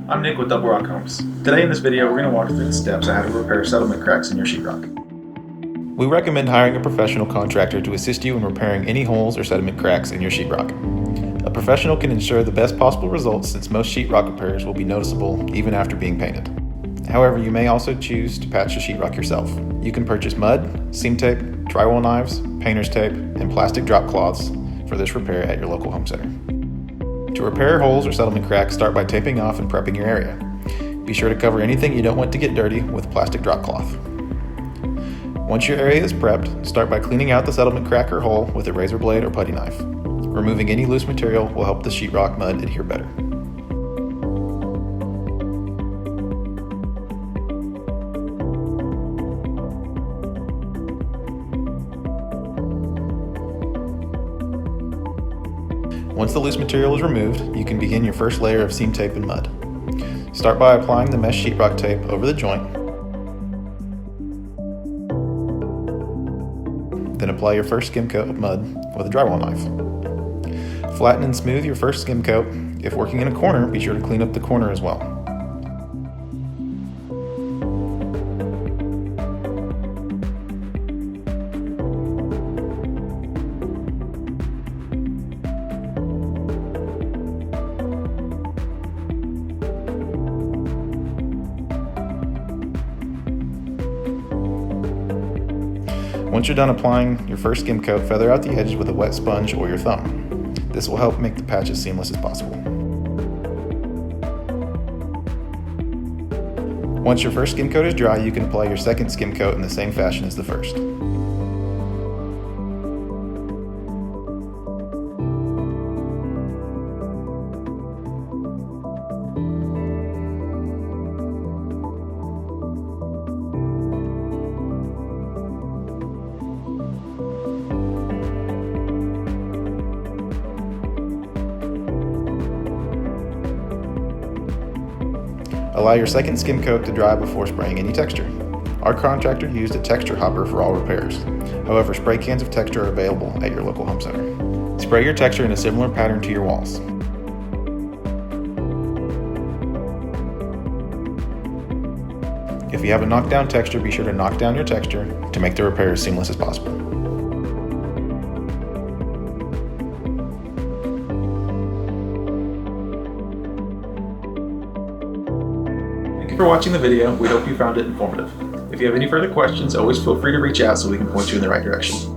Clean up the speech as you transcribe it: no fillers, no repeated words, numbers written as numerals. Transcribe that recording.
I'm Nick with Double Rock Homes. Today in this video, we're going to walk through the steps on how to repair settlement cracks in your sheetrock. We recommend hiring a professional contractor to assist you in repairing any holes or sediment cracks in your sheetrock. A professional can ensure the best possible results since most sheetrock repairs will be noticeable even after being painted. However, you may also choose to patch your sheetrock yourself. You can purchase mud, seam tape, drywall knives, painter's tape, and plastic drop cloths for this repair at your local home center. To repair holes or settlement cracks, start by taping off and prepping your area. Be sure to cover anything you don't want to get dirty with plastic drop cloth. Once your area is prepped, start by cleaning out the settlement crack or hole with a razor blade or putty knife. Removing any loose material will help the sheetrock mud adhere better. Once the loose material is removed, you can begin your first layer of seam tape and mud. Start by applying the mesh sheetrock tape over the joint. Then apply your first skim coat of mud with a drywall knife. Flatten and smooth your first skim coat. If working in a corner, be sure to clean up the corner as well. Once you're done applying your first skim coat, feather out the edges with a wet sponge or your thumb. This will help make the patch as seamless as possible. Once your first skim coat is dry, you can apply your second skim coat in the same fashion as the first. Allow your second skim coat to dry before spraying any texture. Our contractor used a texture hopper for all repairs. However, spray cans of texture are available at your local home center. Spray your texture in a similar pattern to your walls. If you have a knockdown texture, be sure to knock down your texture to make the repair as seamless as possible. Thank you for watching the video. We hope you found it informative. If you have any further questions, always feel free to reach out so we can point you in the right direction.